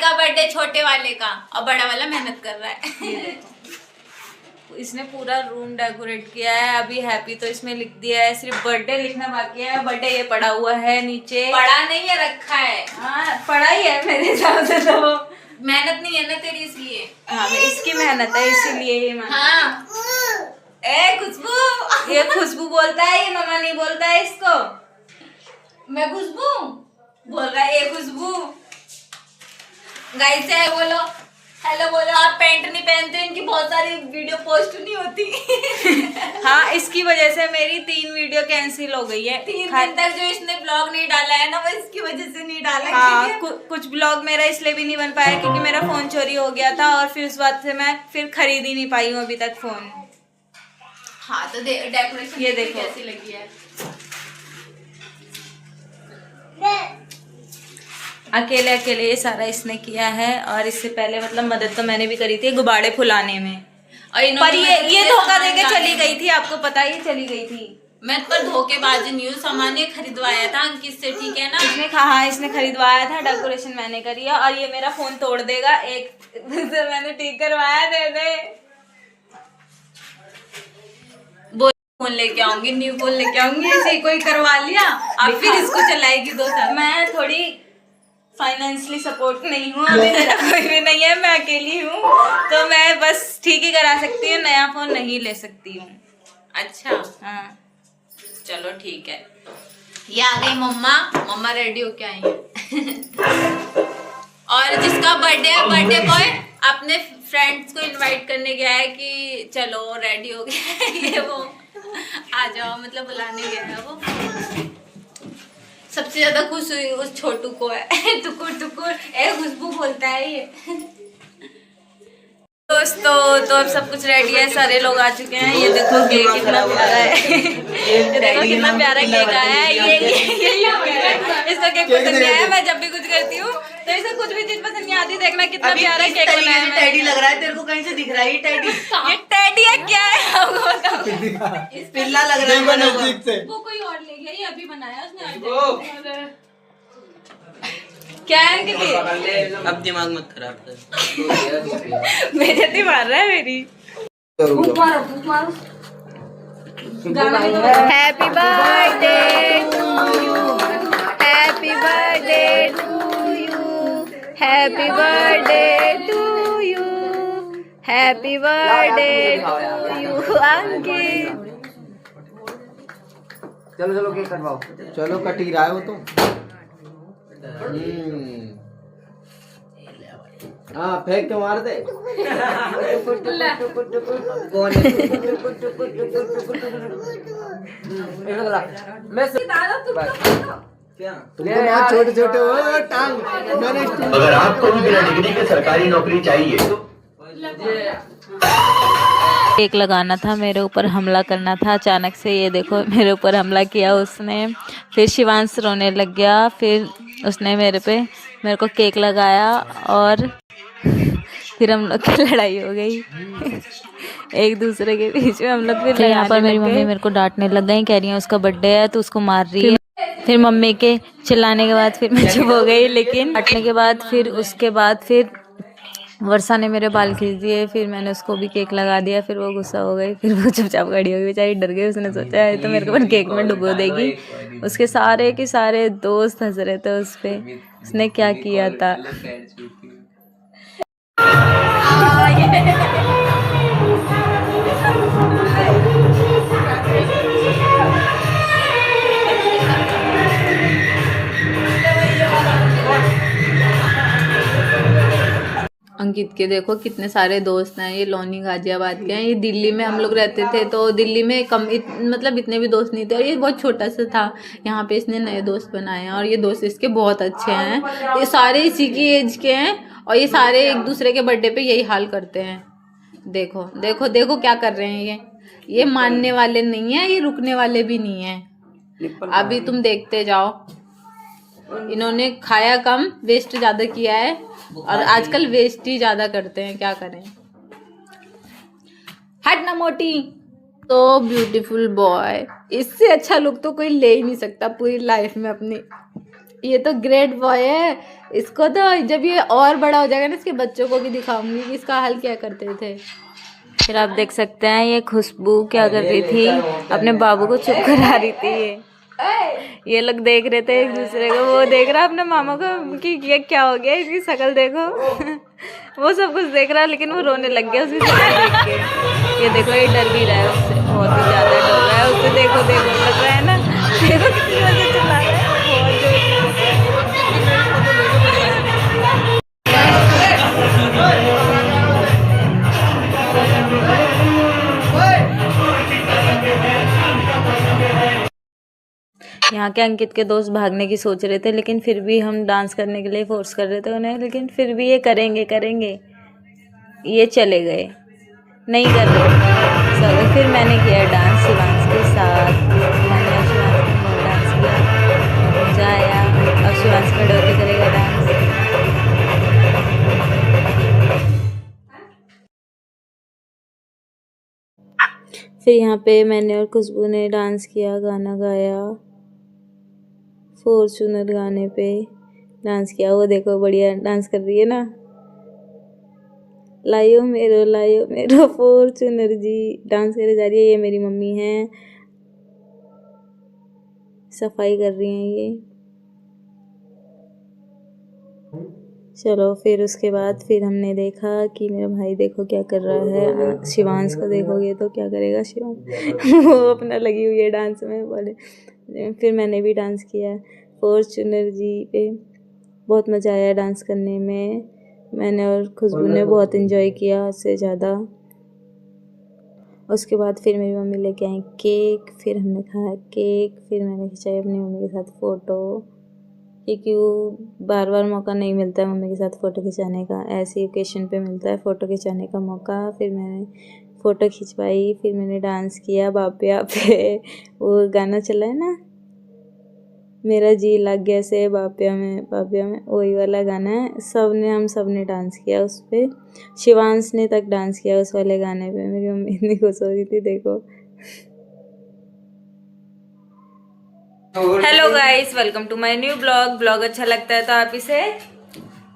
का बर्थडे छोटे वाले का, और बड़ा वाला मेहनत कर रहा है। इसने पूरा रूम डेकोरेट किया है। अभी हैप्पी तो इसमें लिख दिया है, सिर्फ बर्थडे लिखना बाकी है। बर्थडे ये पड़ा हुआ है नीचे, पढ़ा नहीं है, रखा है। हाँ पड़ा ही है मेरे हिसाब से तो। मेहनत नहीं है ना तेरी, इसलिए। हाँ इसकी मेहनत है इसीलिए ये हाँ। ए खुशबू, ये खुशबू बोलता है, ये मम्मा नहीं बोलता है इसको। मैं खुशबू बोल रहा है, ये खुशबू। गाइस से बोलो, हेलो बोलो। आप पैंट नहीं पहनते, इनकी बहुत सारी वीडियो पोस्ट नहीं होती। हाँ इसकी वजह से मेरी 3 वीडियो कैंसिल हो गई है। 3 दिन तक जो इसने ब्लॉग नहीं डाला है ना, वो इसकी वजह से नहीं डाला। हाँ कुछ ब्लॉग मेरा इसलिए भी नहीं बन पाया क्योंकि मेरा फोन चोरी हो गया था, और फिर उस बात से मैं फिर खरीद ही नहीं पाई हूँ अभी तक फोन। हाँ तो डेकोरेशन ये देखो कैसी लगी है। अकेले अकेले ये सारा इसने किया है, और इससे पहले मतलब मदद तो मैंने भी करी थी गुब्बारे फुलाने में। और पर ये धोखा देके चली गई थी, आपको पता ही चली गई थी। मैं पर धोखेबाजी नहीं हूँ, सामान ये खरीदवाया था अंकित से, ठीक है ना। इसने कहा, इसने खरीदवाया था, डेकोरेशन मैंने करी है, और ये मेरा फोन तोड़ देगा। एक दूसरे मैंने ठीक करवाया, दे दे। फोन लेके आऊंगी, न्यू फोन लेके आऊंगी, ऐसे कोई करवा लिया, अब फिर इसको चलाएगी 2 साल। मैं थोड़ी फाइनेंशियली सपोर्ट नहीं हूँ, अभी मेरा कोई भी नहीं है, मैं अकेली हूँ, तो मैं बस ठीक ही करा सकती हूँ, नया फोन नहीं ले सकती हूँ। अच्छा हाँ चलो ठीक है। ये आ गई मम्मा, मम्मा रेडी होके आई है। और जिसका बर्थडे है, बर्थडे बॉय अपने फ्रेंड्स को इनवाइट करने गया है कि चलो रेडी हो गया है ये वो, आ जाओ, मतलब बुलाने गया है वो। सबसे ज्यादा खुश हुई उस छोटू को है। टुकुर टुकुर ए खुशबू बोलता है ये। दोस्तों तो अब सब कुछ रेडी है, सारे लोग आ चुके हैं। ये देखो केक कितना प्यारा है। ये देखो कितना प्यारा केक आया है। ये इसको केक पसंद नहीं आया। मैं जब भी कुछ करती हूँ तो इसे कुछ भी चीज पसंद नहीं आती। देखना कितना प्यारा केक बनाया है। टेडी लग रहा है तेरे को, कहीं से दिख रहा है ये टेडी। ये टेडी है क्या है आपको बताओ। पिल्ला लग रहा है। वो कोई और ले गया, ये अभी बनाया उसने। क्या है किसी अब दिमाग मत खराब कर। बेइज्जती मार रहा है मेरी। Happy birthday to you, happy birthday to you, happy birthday to you, happy birthday to you Ankit. चलो चलो केक कटवाओ। चलो कट ही रहा है वो तो। हाँ फेंक के मार दे। तुमको छोटे छोटे हो टांग। अगर आपको भी बिना डिग्री के सरकारी नौकरी चाहिए तो केक लगाना था, मेरे ऊपर हमला करना था। अचानक से ये देखो मेरे ऊपर हमला किया उसने। फिर शिवांश रोने लग गया, फिर उसने मेरे को केक लगाया, और फिर हम लोग की लड़ाई हो गई। एक दूसरे के बीच में हम लोग फिर यहाँ पर मेरी मम्मी मेरे को डांटने लग गई, कह रही है उसका बर्थडे है तो उसको मार रही है। फिर मम्मी के चिल्लाने के बाद फिर मैं चुप हो गई, लेकिन डांटने के बाद फिर उसके बाद फिर वर्षा ने मेरे बाल खींच दिए। फिर मैंने उसको भी केक लगा दिया, फिर वो गुस्सा हो गई, फिर वो चुपचाप खड़ी हो गई, बेचारी डर गई। उसने सोचा है तो मेरे को केक में डुबो देगी। उसके सारे के सारे दोस्त हंस रहे थे उस पे, उसने क्या किया था। अंकित के देखो कितने सारे दोस्त हैं। ये लोनी गाजियाबाद के हैं। ये दिल्ली में हम लोग रहते थे तो दिल्ली में मतलब इतने भी दोस्त नहीं थे, और ये बहुत छोटा सा था। यहाँ पे इसने नए दोस्त बनाए हैं, और ये दोस्त इसके बहुत अच्छे हैं। ये सारे इसी की एज के हैं, और ये सारे एक दूसरे के बर्थडे पे यही हाल करते हैं। देखो देखो देखो क्या कर रहे हैं ये मानने वाले नहीं है, ये रुकने वाले भी नहीं है। अभी तुम देखते जाओ। इन्होंने खाया कम, वेस्ट ज़्यादा किया है, और आजकल वेस्ट ही ज़्यादा करते हैं, क्या करें। हट ना मोटी। तो ब्यूटीफुल बॉय, इससे अच्छा लुक तो कोई ले ही नहीं सकता पूरी लाइफ में अपनी। ये तो ग्रेट बॉय है। इसको तो जब ये और बड़ा हो जाएगा ना इसके बच्चों को भी दिखाऊंगी कि इसका हाल क्या करते थे। फिर आप देख सकते हैं ये खुशबू क्या कर रही थी, अपने बाबू को चुप करा रही थी। ये लोग देख रहे थे एक दूसरे को, वो देख रहा अपने मामा को कि ये क्या हो गया, इसकी शक्ल देखो। वो सब कुछ देख रहा लेकिन वो रोने लग गया उसकी शक्ल देख के। ये देखो ये डर भी रहा है उससे, बहुत ही ज़्यादा डर रहा है उससे। देखो देखो लग रहा है ना, देखो कितनी जोर से चिल्ला रहा है, बहुत जोर से। यहाँ के अंकित के दोस्त भागने की सोच रहे थे, लेकिन फिर भी हम डांस करने के लिए फोर्स कर रहे थे उन्हें, लेकिन फिर भी ये करेंगे करेंगे, ये चले गए, नहीं कर रहे। चलो फिर मैंने किया डांस शिवांश के साथ। मैंने शिवांश के साथ डांस किया, मजा आया। अब शिवांश खड़े होकर करेगा डांस। फिर यहाँ पे मैंने और खुशबू ने डांस किया, गाना गाया, फॉर्च्यूनर गाने पे डांस किया। वो देखो बढ़िया डांस कर रही है ना, लायो मेरो फॉर्च्यूनर जी डांस करे जा रही है। ये मेरी मम्मी है, सफाई कर रही हैं ये। चलो फिर उसके बाद फिर हमने देखा कि मेरा भाई देखो क्या कर रहा है। शिवांश को देखोगे तो क्या करेगा शिवांश वो अपना लगी हुई है डांस में बोले। फिर मैंने भी डांस किया फॉर्च्यूनर जी पे, बहुत मज़ा आया डांस करने में। मैंने और खुशबू ने बहुत इन्जॉय किया उससे ज़्यादा। उसके बाद फिर मेरी मम्मी लेके आई केक, फिर हमने खाया केक, फिर मैंने खिंचाई अपनी मम्मी के साथ फ़ोटो, क्योंकि वो बार बार मौका नहीं मिलता है मम्मी के साथ फ़ोटो खिंचाने का, ऐसी ओकेशन पे मिलता है फ़ोटो खिंचाने का मौका। फिर मैंने फ़ोटो खिंचवाई, फिर मैंने डांस किया बापिया पे। वो गाना चला है ना, मेरा जी लग गया से बापिया में वही वाला गाना है। हम सब ने डांस किया उस पर। शिवांश ने तक डांस किया उस वाले गाने पे। मेरी मम्मी इतनी खुश हो रही थी देखो। Hello guys, welcome to my new blog अच्छा लगता है तो आप इसे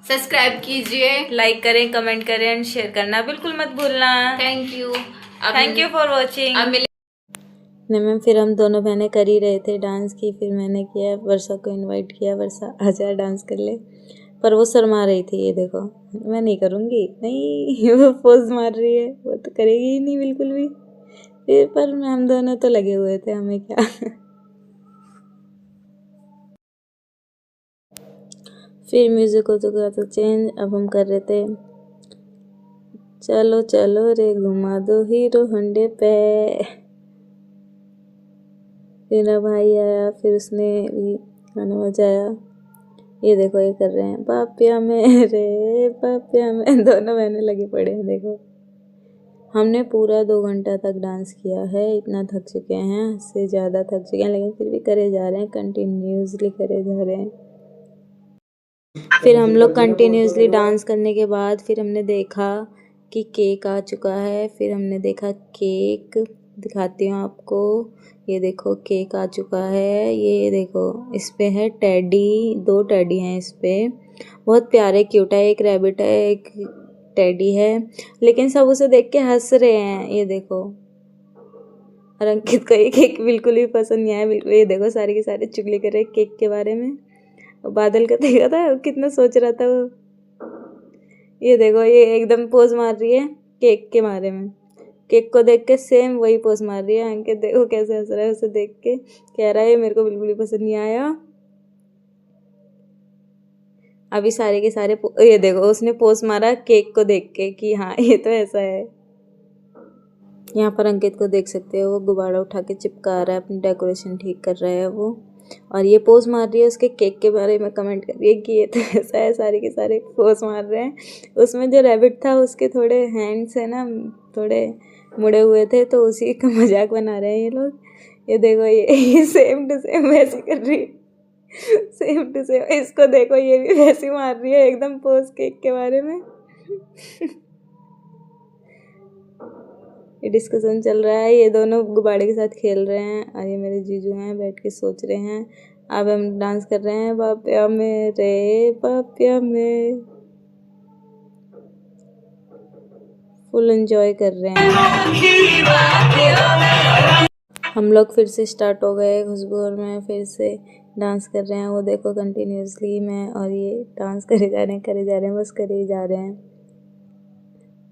सब्सक्राइब कीजिए, लाइक करें, कमेंट करें एंड शेयर करना बिल्कुल मत भूलना। Thank you for watching. अब मिले मैम फिर हम दोनों बहनें कर ही रहे थे डांस की। फिर मैंने किया, वर्षा को इनवाइट किया, वर्षा आजा डांस कर ले, पर वो शर्मा रही थी। ये देखो मैं नहीं करूँगी, नहीं वो पोज मार रही है, वो तो करेगी ही नहीं बिल्कुल भी। फिर पर हम दोनों तो लगे हुए थे, हमें क्या। फिर म्यूजिक हो चुका था चेंज, अब हम कर रहे थे चलो चलो रे घुमा दो हीरो होंडे पे। मेरा भाई आया, फिर उसने भी गाना बजाया। ये देखो ये कर रहे हैं पापिया में रे पापिया में, दोनों बहनें लगे पड़े हैं देखो। हमने पूरा 2 घंटा तक डांस किया है, इतना थक चुके हैं, इससे ज़्यादा थक चुके हैं, लेकिन फिर भी करे जा रहे हैं, कंटिन्यूसली करे जा रहे हैं। फिर हम लोग कंटिन्यूसली डांस करने के बाद फिर हमने देखा कि केक आ चुका है। फिर हमने देखा केक, दिखाती हूँ आपको, ये देखो केक आ चुका है। ये देखो इस पे है टेडी, 2 टेडी हैं इस पे, बहुत प्यारे क्यूट है। एक रैबिट है, एक टेडी है, लेकिन सब उसे देख के हंस रहे हैं। ये देखो, और अंकित को ये केक बिल्कुल भी पसंद नहीं आया बिल्कुल। ये देखो सारे के सारे चुगली कर रहे केक के बारे में। बादल का देखा था कितना सोच रहा था वो। ये देखो ये एकदम पोज मार रही है केक के बारे में, केक को देख के सेम वही पोज मार रही है। अंकित देखो कैसे हंस रहा है उसे देख के, कह रहा है मेरे को बिल्कुल भी पसंद नहीं आया। अभी सारे के सारे ये देखो उसने पोज मारा केक को देख के कि हाँ ये तो ऐसा है। यहाँ पर अंकित को देख सकते हो, वो गुब्बारा उठा के चिपका रहा है, अपनी डेकोरेशन ठीक कर रहा है वो, और ये पोज मार रही है उसके केक के बारे में कमेंट कर रही है कि ये तो ऐसा है। सारे के सारे पोज मार रहे हैं। उसमें जो रैबिट था उसके थोड़े हैंड्स है ना थोड़े मुड़े हुए थे, तो उसी का मजाक बना रहे हैं ये लोग। ये देखो ये सेम टू सेम वैसे कर रही है, सेम टू सेम। इसको देखो ये भी वैसे मार रही है एकदम पोज केक के बारे में। ये डिस्कशन चल रहा है, ये दोनों गुब्बारे के साथ खेल रहे हैं, और ये मेरे जीजू हैं बैठ के सोच रहे हैं। अब हम डांस कर रहे हैं पापिया मेरे पापिया में, फुल एंजॉय कर रहे हैं। हम लोग फिर से स्टार्ट हो गए, खुशबू और मैं फिर से डांस कर रहे हैं। वो देखो कंटिन्यूसली मैं और ये डांस करे जा रहे हैं, बस करे ही जा रहे हैं।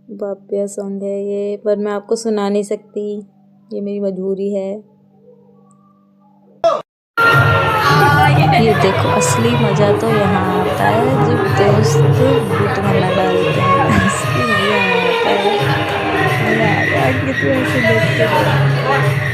पापिया सॉन्ग है ये, पर मैं आपको सुना नहीं सकती, ये मेरी मजबूरी है। ये देखो असली मज़ा तो यहाँ आता है जब दोस्त बूट में डालते हैं, असली मज़ा यहाँ आता है। मज़ा आ गया कि तू ऐसे देखते रहो।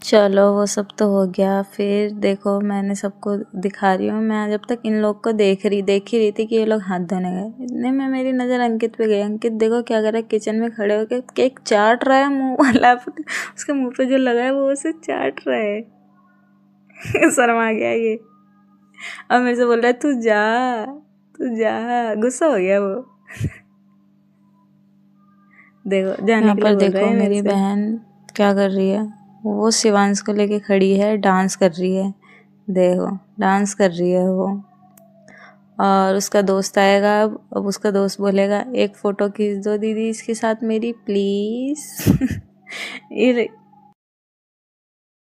चलो वो सब तो हो गया। फिर देखो मैंने सबको दिखा रही हूँ, मैं जब तक इन लोग को देख ही रही थी कि ये लोग हाथ धोने गए, इतने में मेरी नज़र अंकित पे गई। अंकित देखो क्या कर रहा है, किचन में खड़े होकर केक चाट रहा है, मुंह वाला उसके मुंह पे जो लगा है वो उसे चाट रहा है। शर्मा गया ये, और मेरे से बोल रहा है तू जा, गुस्सा हो गया वो। देखो जाने के लिए बोल रहा है। मेरी बहन क्या कर रही है, वो शिवांश को लेके खड़ी है, डांस कर रही है। देखो डांस कर रही है वो, और उसका दोस्त आएगा। अब उसका दोस्त बोलेगा एक फ़ोटो खींच दो दीदी इसके साथ मेरी प्लीज़। ये